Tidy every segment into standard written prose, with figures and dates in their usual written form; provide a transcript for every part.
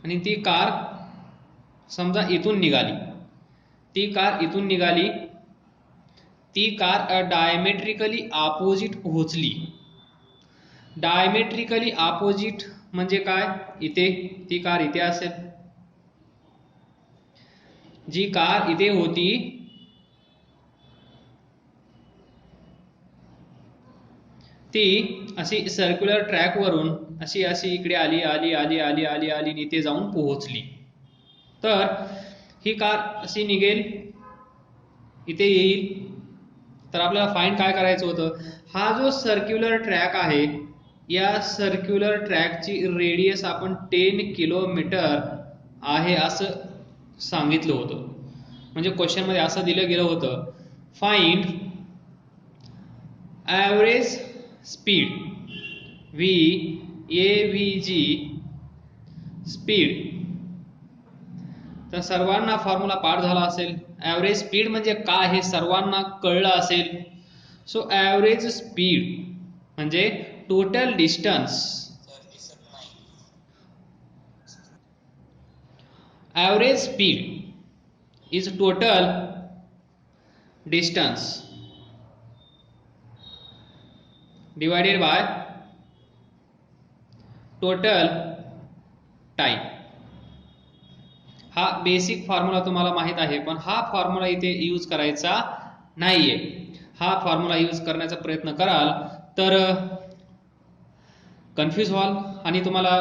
आणि ती कार समजा इथून निघाली, ती कार इथून निघाली, ती कार डायमेट्रिकली ऑपोजिट पोहोचली. डायमेट्रिकली ऑपोजिट म्हणजे काय? इथे ती कार इथे असेल, जी कार इथे होती ती अशी सर्क्युलर ट्रॅक वरून अशी अशी इकडे आली आली आली आली आली आली आणि इथे जाऊन पोहोचली. तर ही कार अशी निघेल, इथे येईल. तर आपल्याला फाइंड काय करायचं होतं? हा जो सर्क्युलर ट्रॅक आहे, या सर्क्युलर ट्रॅकची रेडियस आपण 10 किलोमीटर आहे असं सांगितलं होतं. म्हणजे क्वेश्चन मध्ये असं दिलं गेलं होतं, find average speed VAVG speed. तर सर्वांना फॉर्म्युला पाठ झाला असेल. ॲव्हरेज स्पीड म्हणजे काय हे सर्वांना कळलं असेल. सो ॲव्हरेज स्पीड म्हणजे total distance. Average speed is total distance divided by total time. हा बेसिक फॉर्म्युला तुम्हाला माहित आहे, पण हा फॉर्म्युला इथे यूज करायचा नाहीये. हा फॉर्म्युला यूज करण्याचा प्रयत्न कराल तर कन्फ्यूज व्हाल आणि तुम्हाला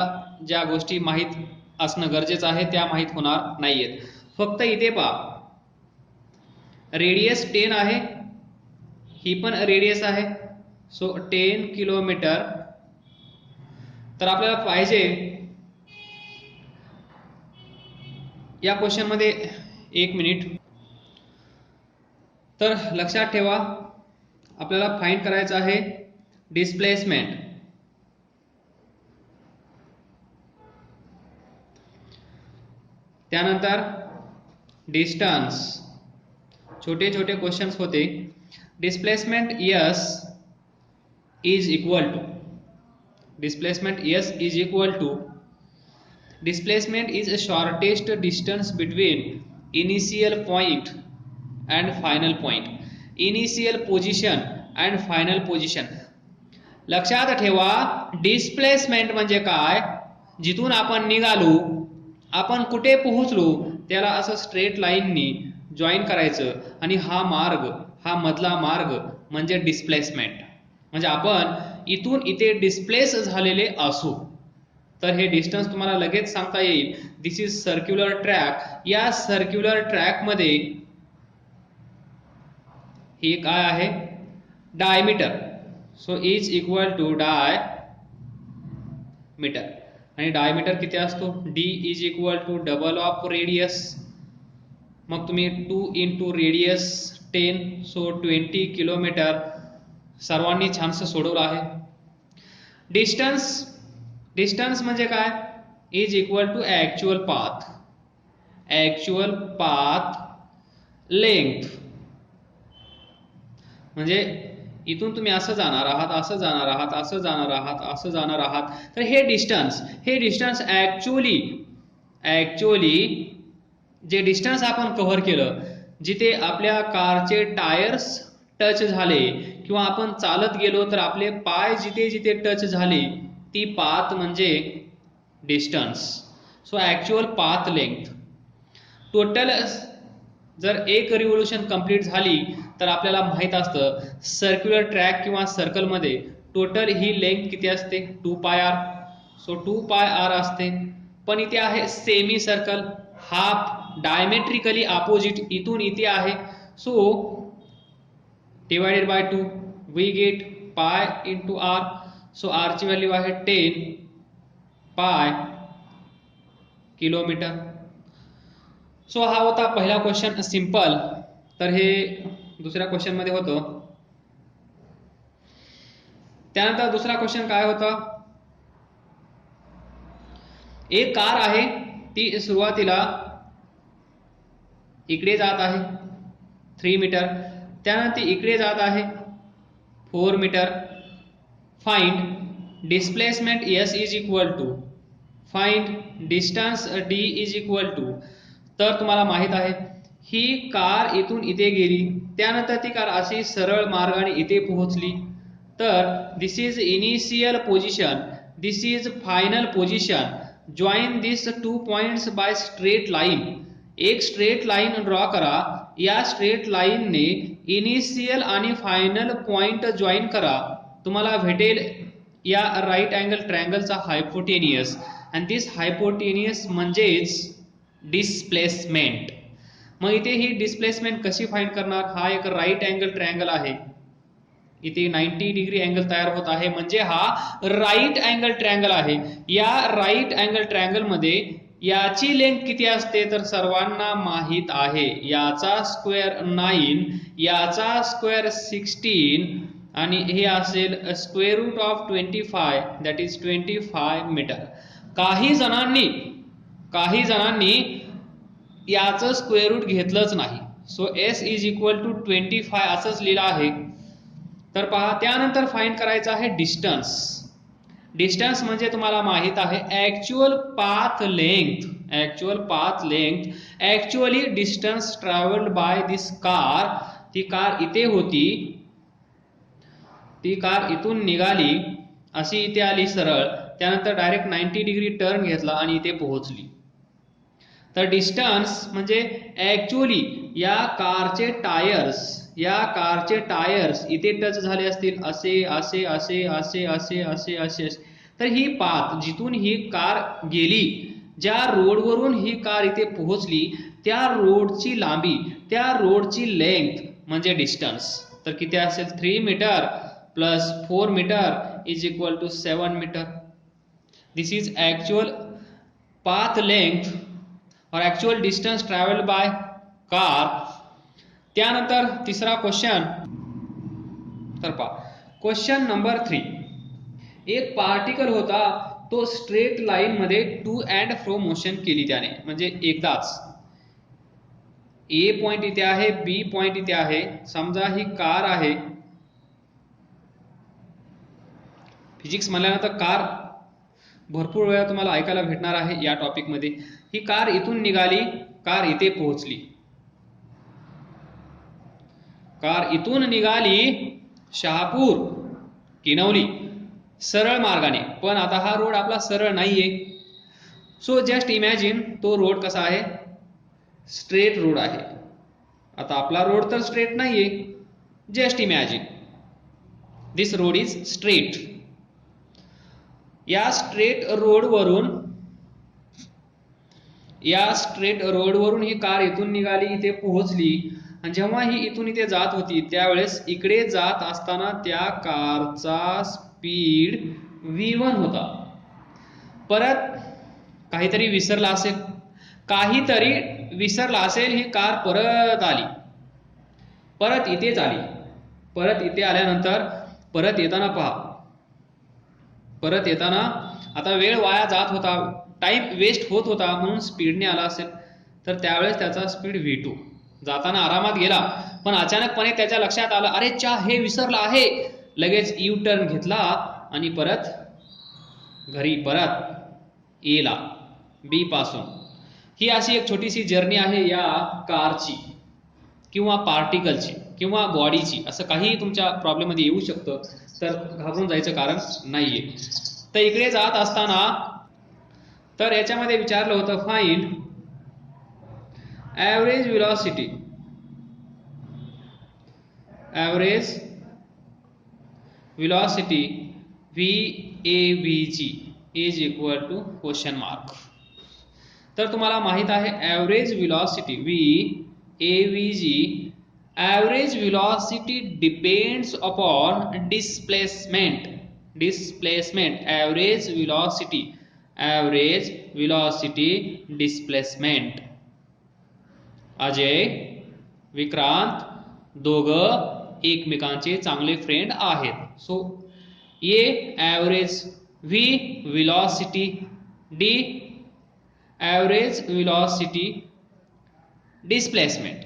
ज्या गोष्टी माहित असणं गरजेचं आहे त्या माहित होणार नाहीयेत. फक्त इथे पहा, रेडियस 10 आहे, ही पण रेडियस आहे. So 10 kilometre. तर आपल्याला पाहिजे या क्वेश्चन मध्ये, एक मिनिट, तर लक्षात ठेवा आपल्याला फाइंड करायचं आहे डिस्प्लेसमेंट. त्यानंतर डिस्टन्स. छोटे छोटे क्वेश्चन्स होते. Displacement S is equal to, displacement S is equal to, displacement is a shortest distance between initial point and final point. Initial position and final position. लक्षात ठेवा डिस्प्लेसमेंट म्हणजे काय? जिथून आपण निघालो, आपण कुठे पोहोचलो त्याला असं स्ट्रेट लाईननी जॉईन करायचं आणि हा मार्ग, हा मधला मार्ग म्हणजे डिस्प्लेसमेंट. म्हणजे आपण इथून इथे डिस्प्लेस झालेले असू. तर हे डिस्टन्स तुम्हाला लगेच सांगता येईल. This is circular track. या सर्क्युलर ट्रॅक मध्ये ही काय आहे? Diameter. So is equal to diameter. आणि डायमीटर किती असतो? D is equal to double of radius. मग तुम्ही 2 इंटू रेडियस 10, सो 20 किलोमीटर. सर्वांनी छानसं सोडवलं आहे. डिस्टन्स, डिस्टन्स म्हणजे काय? Is equal to actual path. Actual path length म्हणजे इथून तुम्ही असं जाणार आहात, असं जाणार आहात, असं जाणार आहात, असं जाणार आहात. तर हे डिस्टन्स, हे डिस्टन्स ऍक्च्युअली जे डिस्टन्स आपण कव्हर केलं, जिथे आपल्या कारचे टायर्स टच झाले किंवा आपण चालत गेलो तर आपले पाय जिथे जिथे टच झाले, ती पाथ म्हणजे distance. So actual path length. Total जर एक रिव्होल्यूशन कंप्लीट झाली तर आपल्याला माहित असतं सर्क्युलर ट्रॅक किंवा सर्कल मध्ये टोटल ही लेंथ किती असते? 2πr. सो 2πr असते. पण इथे आहे semi circle, half diametrically opposite, इथून इथे आहे. So divided by 2 we get pi into r. So r ची व्हॅल्यू आहे 10 पाय किलोमीटर. सो हा होता पहिला क्वेश्चन, सिंपल. तर हे दुसऱ्या क्वेश्चन मध्ये होतं. त्यानंतर दुसरा क्वेश्चन काय होता? एक कार आहे, ती सुरुवातीला इकडे जात आहे 3 मीटर, त्यानंतर ती इकडे जात आहे 4 metre. Find displacement S is equal to find distance D is equal to, तर तुम्हाला माहित आहे ही कार इथून इथे गेली, त्यानंतर ती कार अशी सरळ मार्गाने इथे पोहोचली, तर this is initial position, this is final position, join this 2 points by straight line, एक स्ट्रेट लाईन ड्रॉ करा, या स्ट्रेट लाईनने इनिशियल आणि फायनल पॉइंट जॉईन करा, तुम्हाला भेटेल या राईट अँगल ट्रायंगलचा हायपोटेनियस, आणि दिस हायपोटेनियस म्हणजेच डिस्प्लेसमेंट. मग इथे ही डिस्प्लेसमेंट कशी फाइंड करणार, हा एक राईट अँगल ट्रायंगल आहे, इथे 90 डिग्री अँगल तयार होत आहे, म्हणजे हा राईट अँगल ट्रायंगल आहे. या राईट अँगल ट्रायंगल मध्ये याची लेंथ किती असते तर सर्वांना माहित आहे, याचा स्क्वेअर 9, याचा स्क्वेअर 16 आणि हे असेल square root of 25, that is 25 metre. काही जणांनी याचं स्क्वेअर रूट घेतलंच नाही, so s is equal to 25 असंच लिहिलं आहे. तर पहा, त्यानंतर फाइंड करायचं आहे डिस्टन्स. डिस्टन्स म्हणजे तुम्हाला माहित आहे actual path length, actually distance travelled by this car. ती कार इथे होती, ती कार इथून निघाली, अशी इथे आली सरळ, त्यानंतर डायरेक्ट 90 डिग्री टर्न घेतला आणि इथे पोहोचली. तर डिस्टन्स म्हणजे ऍक्च्युअली या कारचे टायर्स इथे टच झाले असतील, असे असे असे असे असे असे असे, तर ही पाथ जिथून ही कार गेली, ज्या रोडवरून ही कार इथे पोहोचली, त्या रोडची लांबी, त्या रोडची लेंथ म्हणजे डिस्टन्स. तर किती असेल 3 metre plus 4 metre is equal to 7 metre. This is actual path length और actual distance travelled by car. त्यानंतर तिसरा क्वेश्चन, तर पहा क्वेश्चन नंबर 3. एक पार्टिकल होता, तो स्ट्रेट लाईन मध्ये टू अँड फ्रो मोशन केली त्याने, म्हणजे एकदाच. ए पॉइंट इथे आहे, बी पॉइंट इथे आहे, समजा ही कार आहे. फिजिक्स म्हणल्यानंतर कार भरपूर वेळा तुम्हाला ऐकायला भेटणार आहे या टॉपिक मध्ये. ही कार इथून निघाली, कार इथे पोहोचली, कार इथून निघाली शहापूर किनवली सरळ मार्गाने, पण आता हा रोड आपला सरळ नाहीये. सो जस्ट इमॅजिन तो रोड कसा आहे, स्ट्रेट रोड आहे. आता आपला रोड तर स्ट्रेट नाहीये, just imagine this road is straight. या स्ट्रेट रोडवरून ही कार इथून निघाली, इथे पोहोचली, आणि जेव्हा ही इथून इथे जात होती त्यावेळेस इकडे जात असताना त्या कारचा स्पीड v1 होता. परत काहीतरी विसरला असेल, ही कार परत आली, परत इथेच आली, परत इथे आल्यानंतर परत येताना पहा, परत येताना आता वेळ वाया जात होता, टाइम वेस्ट होत होता, म्हणून स्पीडने आला असेल, तर त्यावेळेस त्याचा स्पीड v2. जाताना आरामात गेला, पण अचानकपणे त्याच्या लक्षात आलं, अरे चा हे विसरला आहे, लगेच यू टर्न घेतला आणि परत घरी परत एला बी पासून. ही अशी एक छोटीशी जर्नी आहे या कारची किंवा पार्टिकलची किंवा बॉडीची. असं काही तुमच्या प्रॉब्लेम मध्ये येऊ शकतं, तर घाबरून जायचं कारण नाहीये. तर इकडे जात असताना तर याच्यामध्ये विचारलं होतं find average velocity VAVG is equal to question mark. तर तुम्हाला माहित आहे average velocity VAVG, average velocity depends upon displacement. Average velocity displacement. Ajay, Vikrant दोघं एकमेकांचे चांगले फ्रेंड आहेत. सो ये average V velocity, D average velocity displacement.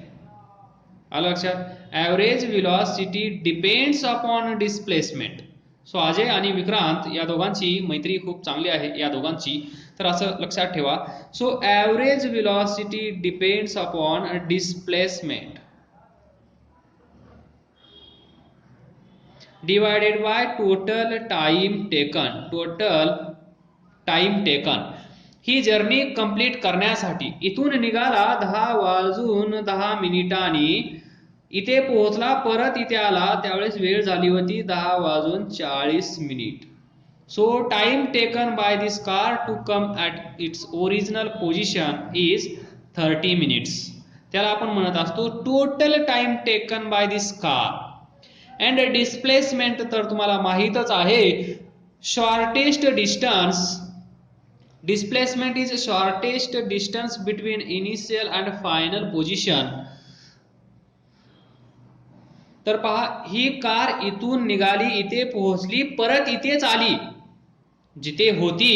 आलं लक्षात? Average velocity depends upon displacement. So Ajay आणि विक्रांत या दोघांची मैत्री खूप चांगली आहे या दोघांची. तर असं लक्षात ठेवा. So average velocity depends upon displacement divided by total time taken. He journey complete करण्यासाठी इथून निघाला 10:10 इथे पोहोचला, परत इथे आला त्यावेळेस वेळ झाली होती 10:40. So time taken by this car to come at its original position is 30 minutes. त्याला आपण म्हणत असतो total time taken by this car. And displacement तर तुम्हाला माहीतच आहे, shortest distance. Displacement is shortest distance between initial and final position. तर पहा, ही कार इथून निघाली, इथे पोहोचली, परत इथेच आली, जिथे होती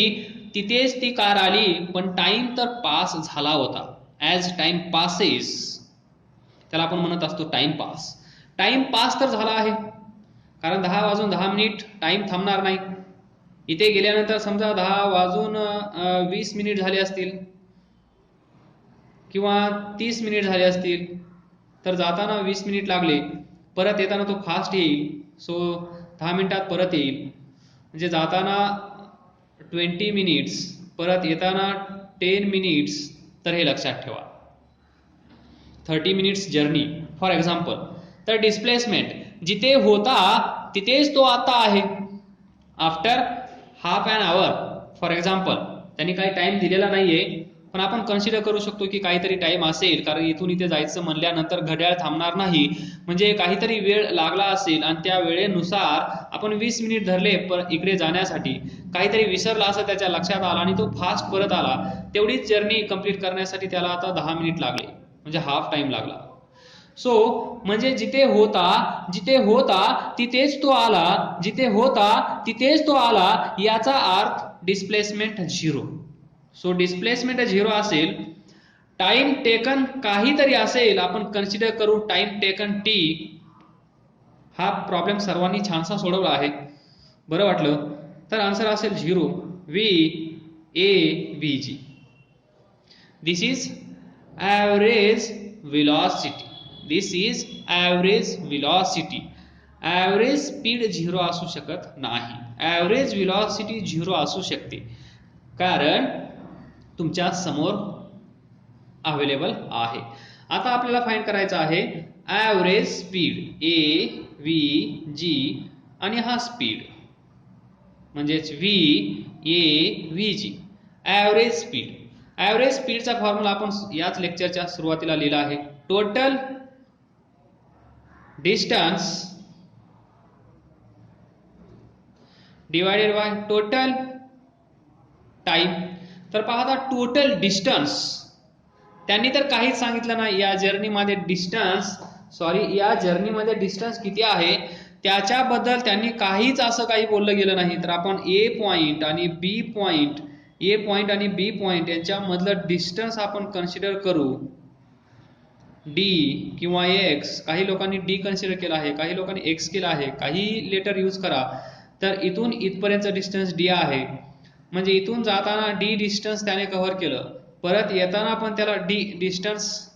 तिथेच ती कार आली, पण टाइम तर पास झाला होता. ॲज टाइम पासेस, त्याला आपण म्हणत असतो टाइम पास. टाइम पास तर झाला आहे, कारण 10:10 टाइम थांबणार नाही. इथे गेल्यानंतर समजा 10:20 झाले असतील किंवा 30 मिनिट झाले असतील, तर जाताना 20 मिनिट लागले, परत येताना तो फास्ट येईल, सो 10 मिनिटात परत येईल. म्हणजे जाताना 20 मिनिट्स, परत येताना 10 मिनिट्स. तर हे लक्षात ठेवा, 30 मिनिट्स जर्नी फॉर एक्झाम्पल. तर डिस्प्लेसमेंट जिथे होता तिथेच तो आता आहे. After half an hour for example, त्यांनी काही टाइम दिलेला नाहीये, पण आपण कन्सिडर करू शकतो की काहीतरी टाइम असेल, कारण इथून इथे जायचं म्हणल्यानंतर घड्याळ थांबणार नाही, म्हणजे काहीतरी वेळ लागला असेल आणि त्या वेळेनुसार आपण 20 मिनिट धरले इकडे जाण्यासाठी. काहीतरी विसरला असं त्याच्या लक्षात आला आणि तो फास्ट परत आला. तेवढीच जर्नी कंप्लीट करण्यासाठी त्याला आता 10 मिनिट लागले, म्हणजे हाफ टाइम लागला. सो म्हणजे जिथे होता तिथेच तो आला, जिथे होता तिथेच तो आला, याचा अर्थ डिस्प्लेसमेंट 0. सो डिस्प्लेसमेंट 0 असेल, टाइम टेकन काहीतरी असेल, आपण कन्सिडर करू टाइम टेकन टी. हा प्रॉब्लेम सर्वांनी छानसा सोडवला आहे, बरं वाटलं. तर आन्सर असेल 0, VAVG. This is average velocity. Average speed 0 असू शकत नाही. ॲव्हरेज व्हेलॉसिटी 0 असू शकते, कारण तुमच्या समोर अवेलेबल आहे. आता आपल्याला फाइंड करायचं आहे ॲव्हरेज स्पीड, AVG, आणि हा स्पीड म्हणजेच VAVG. ॲव्हरेज स्पीडचा फॉर्म्युला आपण याच लेक्चरच्या सुरुवातीला लिहिला आहे. Total distance divided by total time. तर पहा, टोटल डिस्टन्स त्यांनी तर काहीच सांगितलं नाही. या जर्नीमध्ये डिस्टन्स किती आहे त्याच्याबद्दल त्यांनी काहीच असं काही बोललं गेलं नाही. तर आपण ए पॉइंट आणि बी पॉइंट यांच्यामधलं डिस्टन्स आपण कन्सिडर करू डी किंवा एक्स. काही लोकांनी डी कन्सिडर केला आहे, काही लोकांनी एक्स केला आहे, काही लेटर यूज करा. तर इथून इथपर्यंत डिस्टन्स डी आहे, म्हणजे इथून जाताना डी डिस्टन्स त्याने कव्हर केलं, परत येताना पण त्याला डी डिस्टन्स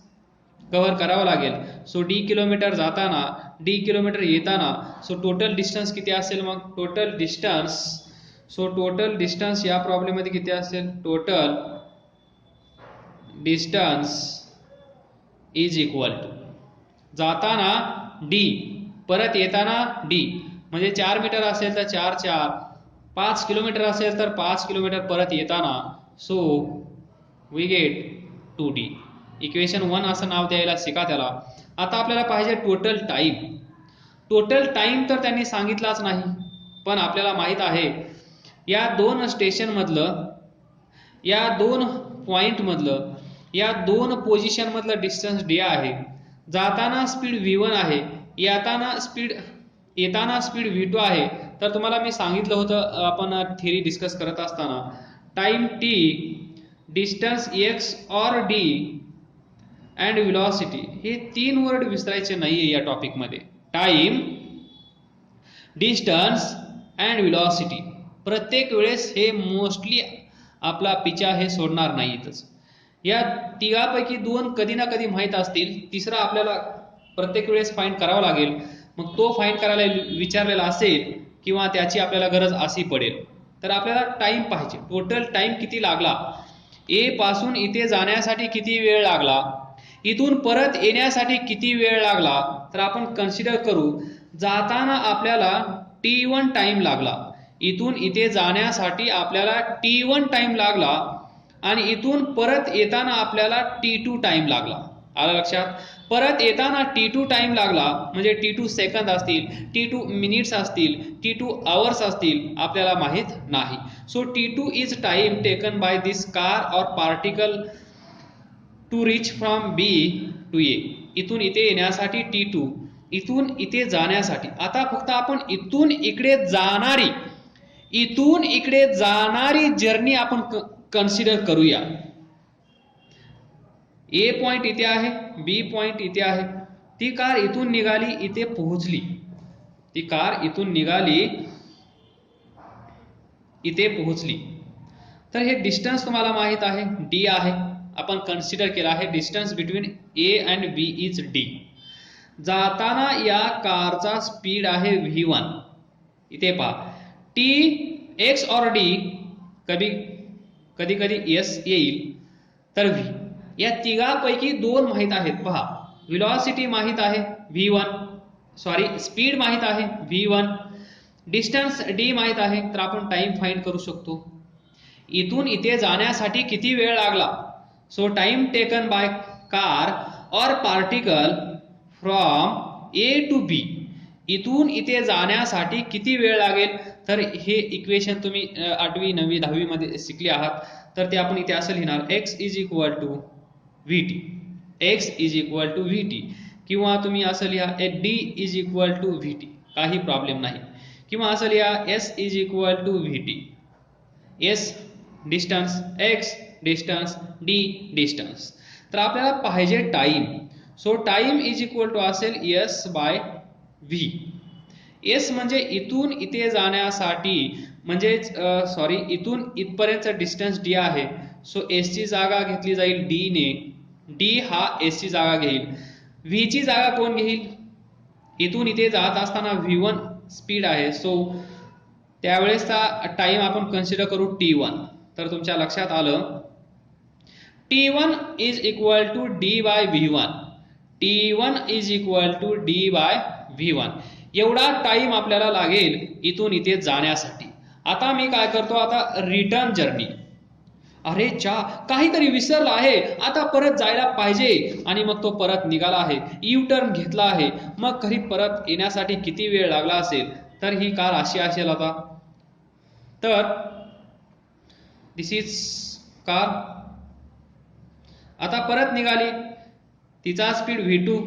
कव्हर करावं लागेल. सो डी किलोमीटर जाताना, डी किलोमीटर येताना. सो टोटल डिस्टन्स किती असेल मग? टोटल डिस्टन्स या प्रॉब्लेम मध्ये किती असेल? Total distance is equal to जाताना डी, परत येताना डी. म्हणजे 4 मीटर असेल तर 4, 5 किलोमीटर असेल तर 5 किलोमीटर परत येताना. So we get 2D. Equation 1 असं नाव द्यायला शिका त्याला. आता आपल्याला पाहिजे टोटल टाइम तर त्यांनी सांगितलाच नाही, पण आपल्याला माहित आहे या दोन स्टेशन मधलं, या दोन पॉइंट मधलं, या दोन पोझिशन मधलं डिस्टन्स डी आहे. जाताना स्पीड V1 आहे, येताना स्पीड V2 आहे. तर तुम्हाला मी सांगितलं होतं आपण थेरी डिस्कस करत असताना, टाइम T, डिस्टन्स x और D अँड व्हेलॉसिटी, हे 3 वर्ड विसरायचे नाहीये या टॉपिक मध्ये. टाइम, डिस्टन्स अँड व्हेलॉसिटी प्रत्येक वेळेस हे मोस्टली आपला पिछा हे सोडणार नाहीतच. या तिघापैकी दोन कधी ना कधी माहीत असतील, तिसरा आपल्याला प्रत्येक वेळेस फाइंड करावा लागेल. मग तो फाइंड करायला विचारलेला असेल किंवा त्याची आपल्याला गरज अशी पडेल, तर आपल्याला टाइम पाहिजे. टोटल टाइम किती लागला, ए पासून इथे जाण्यासाठी किती वेळ लागला, इथून परत येण्यासाठी किती वेळ लागला, तर आपण कन्सिडर करू. जाताना आपल्याला T1 टाइम लागला, इथून इथे जाण्यासाठी आपल्याला T1 टाइम लागला आणि इथून परत येताना आपल्याला T2 टाइम लागला. आलं लक्षात? परत येताना T2 टाइम लागला म्हणजे T2 सेकंद असतील, T2 मिनिट्स असतील, T2 आवर्स असतील, आपल्याला माहित नाही. So T2 is time taken by this car और particle to reach from B to A. इथून इथे येण्यासाठी T2, इथून इथे जाण्यासाठी. आता फक्त आपण इथून इकडे जाणारी जर्नी आपण कन्सिडर करूया. ए पॉइंट इथे आहे, बी पॉइंट इथे आहे. ती कार इथून निघाली, इथे पोहोचली. ती कार इथून निघाली, इथे पोहोचली. तर हे डिस्टन्स तुम्हाला माहित आहे, डी आहे. आपण कन्सिडर केला आहे distance between A and B is D. जाताना या कारचा स्पीड आहे v1. इथे पहा, टी एक्स और डी, कधी कधी एस येईल, तर व्ही. या तिघापैकी दोन माहित आहेत. पहा, व्हेलॉसिटी माहित आहे v1, स्पीड माहित आहे v1, डिस्टन्स डी माहित आहे, तर आपण टाइम फाइंड करू शकतो. इथून इथे जाण्यासाठी किती वेळ लागला, so time taken by car और पार्टिकल फ्रॉम ए टू बी. इथून इथे जाण्यासाठी किती वेळ लागेल, तर हे इक्वेशन तुम्ही 8वी 9वी 10वी मध्ये शिकले आहात. तर ते आपण इथे असं लिहिणार, x is equal to vt, x is equal to vt. किंवा तुम्ही असं लिहा d is equal to vt, काही प्रॉब्लेम नाही. किंवा असं लिहा s is equal to vt, s distance, x distance, d distance. तर आपल्याला पाहिजे time. So time is equal to असेल s बाय v. s म्हणजे इथून इथे जाण्यासाठी, म्हणजे इथून इथपर्यंतचा डिस्टन्स d आहे. सो s ची जागा घेतली जाईल d ने, d हा s ची जागा घेईल. v ची जागा कोण घेईल, इथून इथे जात असताना v1 स्पीड आहे, सो त्यावेळेसचा टाइम आपण कन्सिडर करू t1. तर तुमच्या लक्षात आलं, T1 is equal to D by V1. T1 is equal to D by V1. एवढा टाइम आपल्याला लागेल इथून इथे जाण्यासाठी. आता मी काय करतो, आता रिटर्न जर्नी. अरे काहीतरी विसरला आहे, आता परत जायला पाहिजे, आणि मग तो परत निघाला आहे, यू टर्न घेतला आहे. मग घरी परत येण्यासाठी किती वेळ लागला असेल, तर ही कार अशी असेल. आता तर दिस इज कार. आता परत निघाली, तिचा स्पीड v2.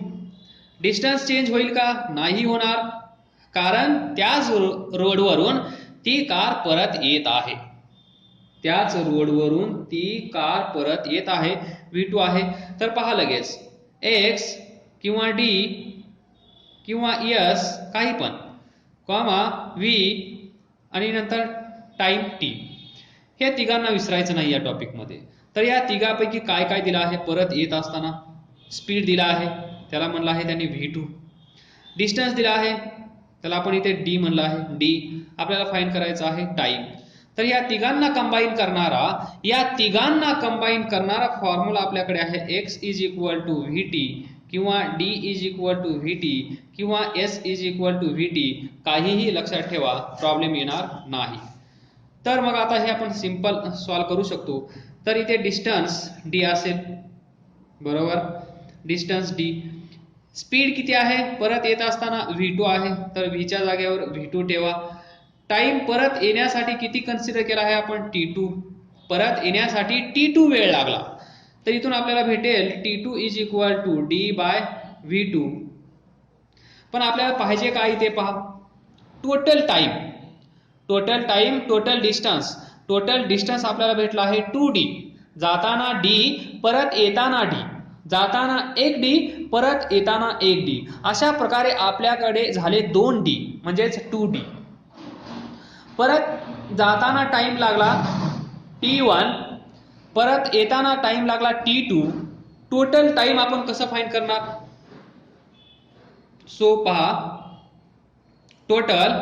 डिस्टन्स चेंज होईल का, नाही होणार, कारण त्याच रोडवरून ती कार परत येत आहे. त्याच रोडवरून ती कार परत येत आहे, v2 आहे. तर पहा लगेच, x किंवा d किंवा s काही पण, कॉमा v आणि नंतर टाइम t. हे तिघांना विसरायचं नाही या टॉपिक मध्ये. तर या तिघापैकी काय काय दिलं आहे, परत येत असताना स्पीड दिला आहे, त्याला म्हणलं आहे त्यांनी v2. डिस्टन्स दिला आहे, त्याला आपण इथे d म्हणलं आहे, d. आपल्याला फाइंड करायचं आहे टाइम. तर या तिघांना कंबाईन करणारा फॉर्म्युला आपल्याकडे आहे, x is equal to vt किंवा d is equal to vt किंवा s is equal to vt. काहीही लक्षात ठेवा, प्रॉब्लेम येणार नाही. तर मग आता हे आपण सिंपल सॉल्व करू शकतो. तर इथे डिस्टन्स d असेल, बरोबर, डिस्टन्स d. स्पीड किती आहे, परत येत असताना v2 आहे, तर v च्या जागेवर v2 ठेवा. टाइम परत येण्यासाठी किती कन्सिडर केला आहे आपण, t2. परत येण्यासाठी t2 वेळ लागला, तर इथून आपल्याला भेटेल t2 is equal to d by v2. पण आपल्याला पाहिजे काय, इथे पहा, टोटल टाइम, टोटल डिस्टन्स आपल्याला भेटला आहे 2d. जाताना d, परत येताना d, जाताना 1d, परत येताना 1d. अशा प्रकारे आपल्याकडे झाले 2d म्हणजेच 2d. परत जाताना टाइम लागला T1, परत येताना टाइम लागला T2. टोटल टाइम आपण कसं फाइंड करणार? सो पहा, total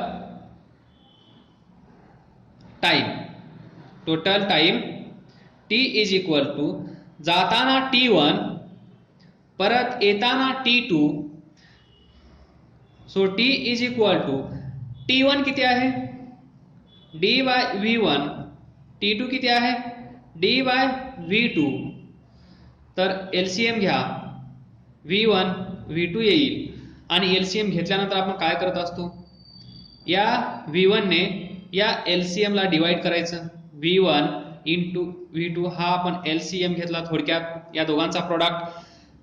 time T is equal to जाताना T1 परत येताना T2. So T is equal to T1 किती आहे? D by V1. T2 किती आहे? D by V2. तर LCM घ्या, V1 V2 येईल आणि LCM घेतल्यानंतर आपण काय करत असतो? या V1 ने या LCM ला डिवाइड करायचं. V1 इंटू V2 हा आपण LCM घेतला. थोडक्यात या दोघांचा प्रोडक्ट,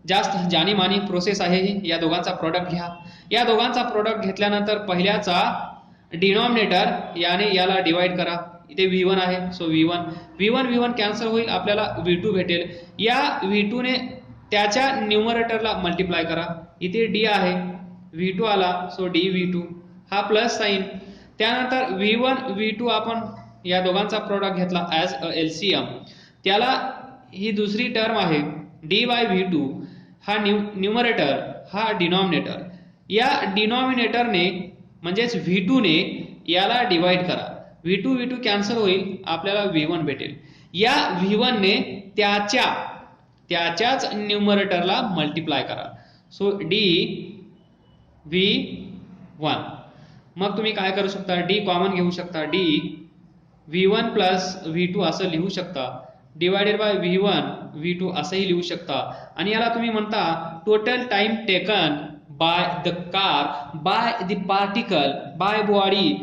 जास्त जाणीमानी प्रोसेस आहे ही. या दोघांचा प्रोडक्ट घ्या. या दोघांचा प्रोडक्ट घेतल्यानंतर पहिल्याचा डिनॉमिनेटर याने याला डिवाइड करा. इथे V1 आहे, सो V1 कॅन्सल होईल, आपल्याला V2 भेटेल. या V2 ने त्याच्या न्यूमरेटरला मल्टिप्लाय करा. इथे D आहे, V2 आला, सो D V2 हा प्लस साइन. त्यानंतर V1 V2 आपण या दोघांचा प्रोडक्ट घेतला ॲज अ LCM. त्याला ही दुसरी टर्म आहे D बाय V2 हा न्यूमरेटर हा डिनॉमिनेटर. या डिनॉमिनेटरने म्हणजेच V2 ने याला डिवाइड करा. V2 कॅन्सल होईल, आपल्याला V1 भेटेल. या V1 ने त्याच्याच न्यूमरेटरला मल्टिप्लाय करा. So D V1. मग तुम्ही काय करू शकता? D कॉमन घेऊ शकता. D V1 प्लस V2 असं लिहू शकता, डिवायडेड बाय V1 V2 असंही लिहू शकता. आणि याला तुम्ही म्हणता total time taken by the car, by the particle, by body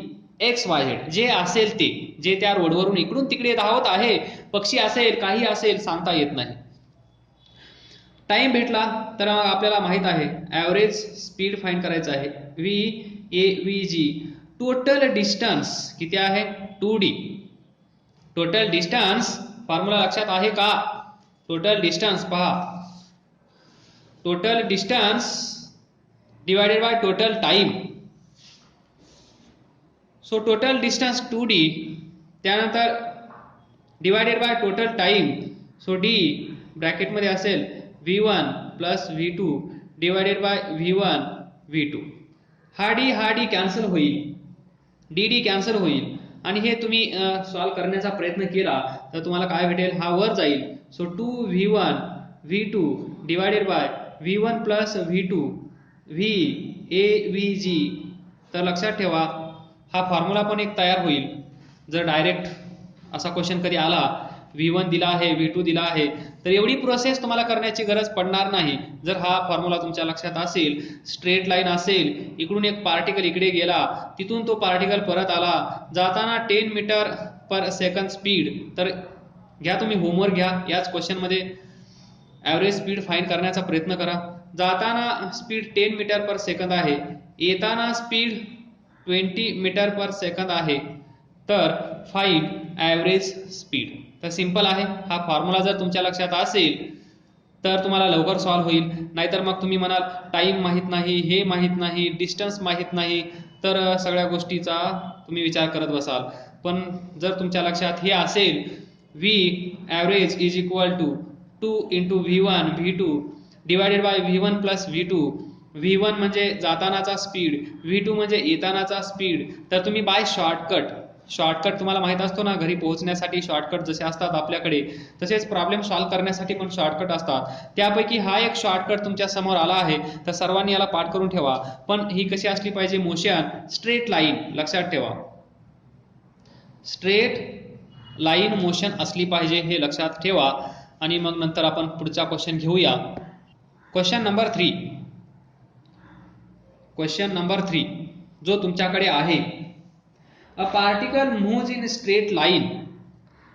XYZ. जे असेल ते, जे त्या रोडवरून इकडून तिकडे धावत आहे, पक्षी असेल, काही असेल, सांगता येत नाही. टाइम भेटला तर आपल्याला माहित आहे ॲव्हरेज स्पीड फाइंड करायचं आहे. VAVG. टोटल डिस्टन्स किती आहे? 2D. टोटल डिस्टन्स फॉर्म्युला लक्षात आहे का? टोटल डिस्टन्स पहा, total distance divided by total time. So total distance 2D, त्यानंतर divided by total time. So D ब्रॅकेटमध्ये असेल V1 plus V2 divided by V1 V2. हा D cancel होईल, D cancel होईल. आणि हे तुम्ही सॉल्व करण्याचा प्रयत्न केला तर तुम्हाला काय भेटेल? हा वर जाईल. So 2V1 V2 divided by V1 plus V2 VAVG. तर लक्षात ठेवा, हा फॉर्म्युला पण एक तयार होईल. जर डायरेक्ट असा क्वेश्चन कधी आला, V1 दिला आहे, V2 दिला आहे, तर एवढी प्रोसेस तुम्हाला करण्याची गरज पडणार नाही. जर हा फॉर्म्युला तुमच्या लक्षात असेल, स्ट्रेट लाईन असेल, इकडून एक पार्टिकल इकडे गेला, तिथून तो पार्टिकल परत आला, जाताना 10 मीटर पर सेकंद स्पीड. तर घ्या, तुम्ही होमवर्क घ्या, याच क्वेश्चनमध्ये ॲव्हरेज स्पीड फाइंड करण्याचा प्रयत्न करा. जाताना स्पीड 10 मीटर पर सेकंद आहे, येताना स्पीड 20 मीटर पर सेकंद आहे. तर फाइंड ॲव्हरेज स्पीड. तर सिंपल आहे. हा फॉर्म्युला जर तुमच्या लक्षात असेल तर तुम्हाला लवकर सॉल्व्ह होईल. नाहीतर मग तुम्ही म्हणाल टाइम माहित नाही, हे माहित नाही, डिस्टन्स माहित नाही, तर सगळ्या गोष्टीचा तुम्ही विचार करत बसाल. पण जर तुमच्या लक्षात हे असेल, V average is equal to 2 into V1 V2 divided by V1 plus V2. V1 म्हणजे जातानाचा स्पीड, V2 म्हणजे येतानाचा स्पीड. तर तुम्ही बाय शॉर्टकट तुम्हाला माहित असतो ना, घरी पोहोचण्यासाठी शॉर्टकट जसे असतात आपल्याकडे, तसेच प्रॉब्लेम सॉल्व्ह करण्यासाठी पण शॉर्टकट असतात. त्यापैकी हा एक शॉर्टकट तुमच्या समोर आला आहे, तर सर्वांनी याला पाठ करून ठेवा. पण ही कशी असली पाहिजे? Motion straight line. लक्षात ठेवा, स्ट्रेट लाईन मोशन असली पाहिजे, हे लक्षात ठेवा. आणि मग नंतर आपण पुढचा क्वेश्चन घेऊया. क्वेश्चन नंबर 3 जो तुमच्याकडे आहे. A particle moves in straight line.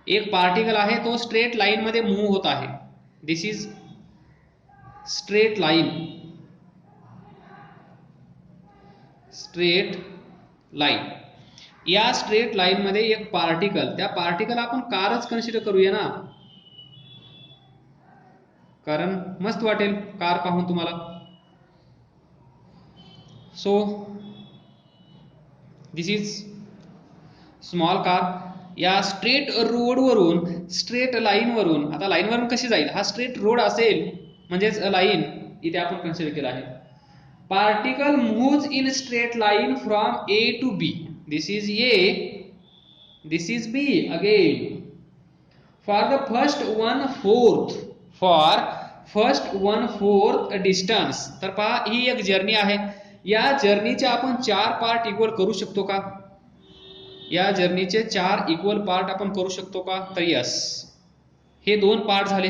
एक पार्टिकल आहे, तो स्ट्रेट लाईन मध्ये मूव्ह होत आहे. दिस इज स्ट्रेट लाईन. या स्ट्रेट लाईन मध्ये एक पार्टिकल, त्या पार्टिकल आपण कारच कन्सिडर करूया ना, कारण मस्त वाटेल कार पाहून तुम्हाला. So this is small car. या स्ट्रेट रोडवरून, स्ट्रेट लाईनवरून, आता लाईनवरून कशी जाईल, हा स्ट्रेट रोड असेल म्हणजेच लाईन इथे आपण कन्सिडर केला आहे. Particle moves in straight line from A to B. This is A, this is B again. For the first 1/4, for first 1/4 distance. तर पहा ही एक जर्नी आहे. या जर्नीचे आपण 4 पार्ट इक्वल करू शकतो का? या जर्नीचे 4 इक्वल पार्ट आपण करू शकतो का? तर यस, हे 2 पार्ट झाले.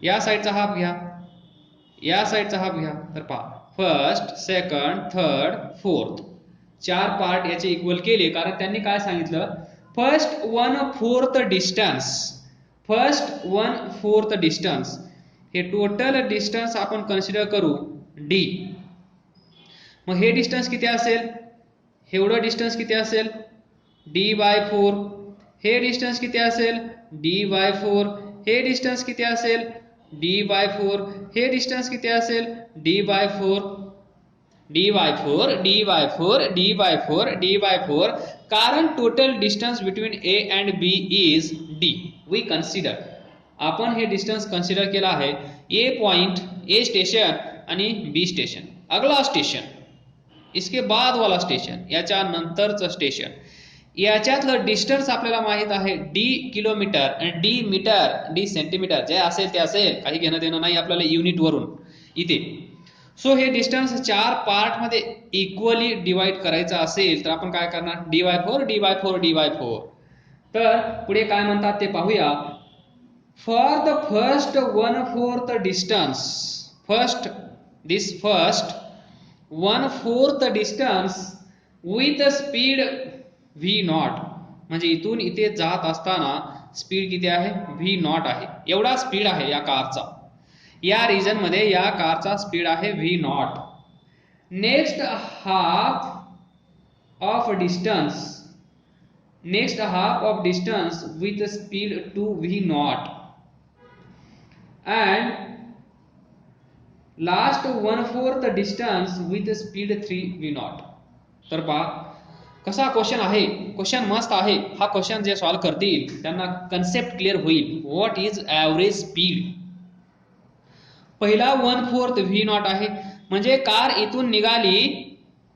या साईडचा हाफ घ्या, या साईडचा हाफ घ्या. तर पहा first, second, third, fourth 4 part याचे इक्वल केले. कारण त्यांनी काय सांगितलं, फर्स्ट 1/4 डिस्टन्स, फर्स्ट 1/4 डिस्टन्स हे टोटल डिस्टन्स आपण कन्सिडर करू डी. मग हे डिस्टन्स किती असेल, एवढं डिस्टन्स किती असेल, d/4. हे डिस्टन्स किती असेल, d/4. हे डिस्टन्स किती असेल, d/4. हे डिस्टन्स किती असेल, d/4. d/4, d/4, d/4, d/4. कारण total distance between A and B is D. We consider, आपण हे डिस्टन्स कन्सिडर केला आहे. ए पॉइंट, ए स्टेशन आणि बी स्टेशन. अगला स्टेशन, इसके बाद वाला स्टेशन, याच्या नंतरचं स्टेशन, याच्यातलं डिस्टन्स आपल्याला माहित आहे डी किलोमीटर आणि डी मीटर, डी सेंटीमीटर. जे असेल ते असेल, काही घेणं देणं नाही आपल्याला युनिट वरून इथे. सो हे डिस्टन्स 4 पार्ट मध्ये इक्वली डिवाइड करायचं असेल तर आपण काय करणार, d/4, d/4, d/4. तर पुढे काय म्हणतात ते पाहूया. For the first 1/4 distance, first 1/4 distance with speed v0. म्हणजे इथून इथे जात असताना स्पीड किती आहे, v0 आहे. एवढा स्पीड आहे या कारचा, या रिजन मध्ये या कारचा स्पीड आहे v0. Next half of distance, next half of distance with speed 2v0 and last 1/4 distance with speed 3v0. तर पहा कसा क्वेश्चन आहे, क्वेश्चन मस्त आहे. हा क्वेश्चन जे सॉल्व करतील त्यांना कन्सेप्ट क्लिअर होईल, व्हॉट इज ॲव्हरेज स्पीड. पहिला 1/4 v0 आहे, म्हणजे कार इथून निघाली,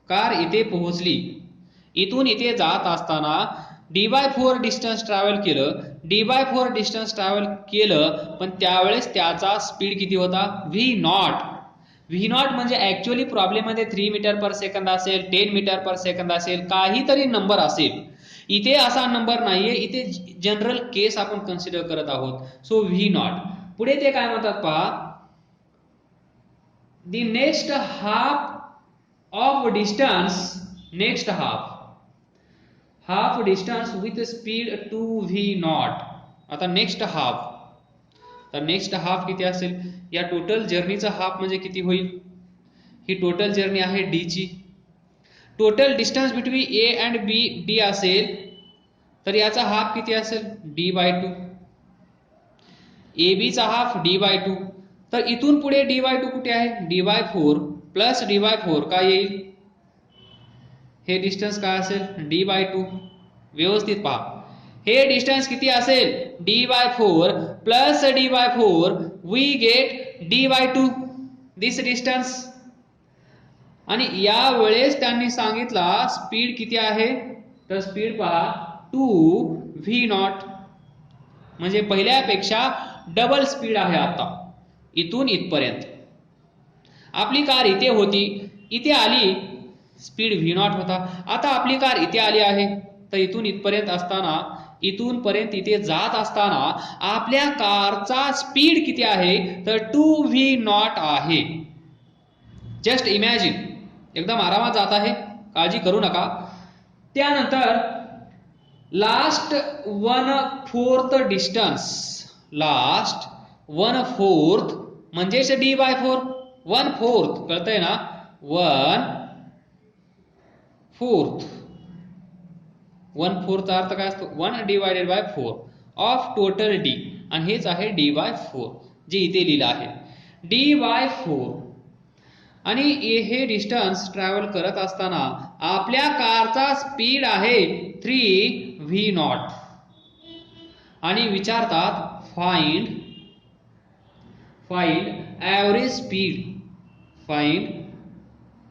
कार इथे पोहोचली, इथून इथे जात असताना d/4 डिस्टन्स ट्रॅव्हल केलं, d/4 डिस्टन्स ट्रॅव्हल केलं, पण त्यावेळेस त्याचा स्पीड किती होता, v0. v0 म्हणजे ऍक्च्युअली प्रॉब्लेम मध्ये 3 मीटर पर सेकंद असेल, 10 मीटर पर सेकंद असेल, काहीतरी नंबर असेल. इथे असा नंबर नाहीये, इथे जनरल केस आपण कन्सिडर करत आहोत. So v0. पुढे ते काय म्हणतात पहा, the next half of distance, next half distance with speed 2v0. आता नेक्स्ट हाफ, तर नेक्स्ट हाफ किती असेल, या टोटल जर्नीचा हाफ म्हणजे किती होईल, ही टोटल जर्नी आहे डी ची. Total distance between A and B D असेल, तर याचा हाफ किती असेल, d/2. ए बी चा हाफ d/2. तर इथून पुढे d/2 कुठे आहे, d/4 प्लस d/4 काय येईल, हे डिस्टन्स काय असेल, d/2. व्यवस्थित पहा, हे डिस्टन्स किती असेल, d/4 plus d/4, we get d/2 this distance. आणि या वेळेस त्यांनी सांगितला स्पीड किती आहे, तर स्पीड पहा 2v0, म्हणजे पहिल्यापेक्षा डबल स्पीड आहे. आता इथून इथपर्यंत आपली कार इथे होती, इथे आली, स्पीड v0 होता. आता आपली कार इथे आली आहे, तर इथून इथपर्यंत असताना, इथून पर्यंत इथे जात असताना आपल्या कारचा स्पीड किती आहे, तर 2v0 आहे. जस्ट इमॅजिन, एकदम आरामात जात आहे, काळजी करू नका. त्यानंतर लास्ट 1/4 डिस्टन्स, लास्ट 1/4 म्हणजेच d/4. 1/4 कळतंय ना, 1/4. 1/4 चा अर्थ काय असतो, 1/4 ऑफ टोटल डी, आणि हेच आहे d/4 जे इथे लिहिलं आहे, d/4. आणि हे डिस्टन्स ट्रॅव्हल करत असताना आपल्या कारचा स्पीड आहे 3v0 आणि विचारतात find average speed, find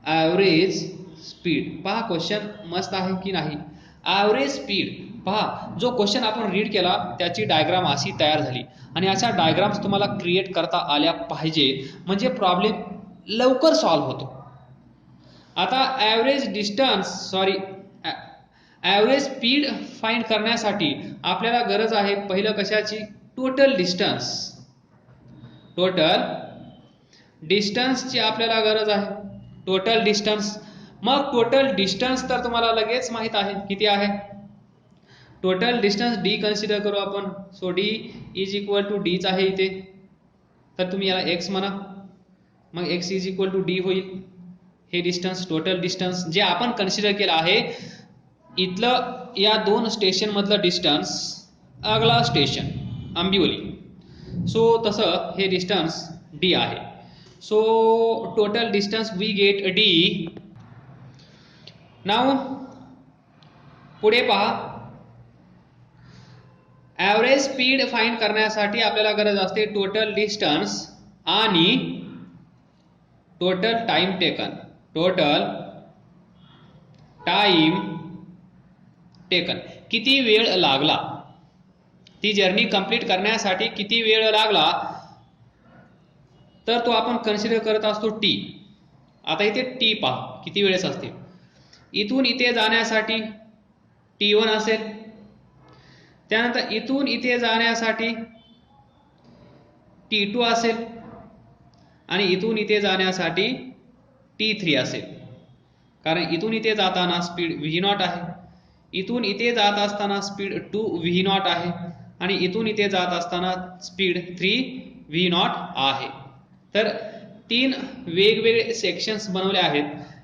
average speed. पहा क्वेश्चन मस्त आहे की नाही. ॲव्हरेज स्पीड पहा, जो क्वेश्चन आपण रीड केला त्याची डायग्राम अशी तयार झाली आणि अशा डायग्राम्स तुम्हाला क्रिएट करता आल्या पाहिजे, म्हणजे प्रॉब्लेम लवकर सॉल्व्ह होतो. आता ॲव्हरेज स्पीड फाइंड करण्यासाठी आपल्याला गरज आहे पहिलं कशाची, टोटल डिस्टन्सची आपल्याला गरज आहे, टोटल डिस्टन्स. मग टोटल डिस्टन्स तर तुम्हाला लगेच माहित आहे किती आहे. टोटल डिस्टन्स डी कन्सिडर करू आपण. So D is equal to डीच आहे इथे, तर तुम्ही याला एक्स म्हणा, मग X is equal to D होईल. हे डिस्टन्स टोटल डिस्टन्स जे आपण कन्सिडर केलं आहे, इथलं या दोन स्टेशन मधलं डिस्टन्स, अगला स्टेशन आंबिवली, सो तसं हे डिस्टन्स डी आहे. So total distance we get D. नाव पुढे पहा, ॲव्हरेज स्पीड फाइंड करण्यासाठी आपल्याला गरज असते टोटल डिस्टन्स आणि टोटल टाइम टेकन. किती वेळ लागला, ती जर्नी कंप्लीट करण्यासाठी किती वेळ लागला, तर तो आपण कन्सिडर करत असतो टी. आता इथे टी पहा किती वेळेस असते. इथून इथे जाण्यासाठी T1 असेल, त्यानंतर इथून इथे जाण्यासाठी T2 असेल आणि इथून इथे जाण्यासाठी T3 असेल. कारण इथून इथे जाताना स्पीड v0 आहे, इथून इथे जात असताना स्पीड 2v0 आहे आणि इथून इथे जात असताना स्पीड 3v0 आहे. तर तीन वेगवेगळे सेक्शन्स बनवले आहेत.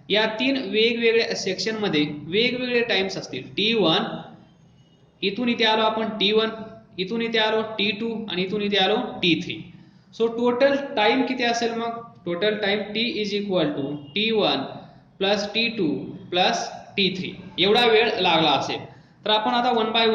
या तीन वेगवेगळ्या सेक्शन मध्ये वेगवेगळे टाइम्स असतील. T1, इथून इथे आलो आपण T1, इथून इथे आलो T2 आणि इथून इथे आलो T3. सो टोटल टाइम किती असेल, मग total time T is equal to T1 plus T2 plus T3 एवढा वेळ लागला असेल. तर आपण आता 1 बाय 1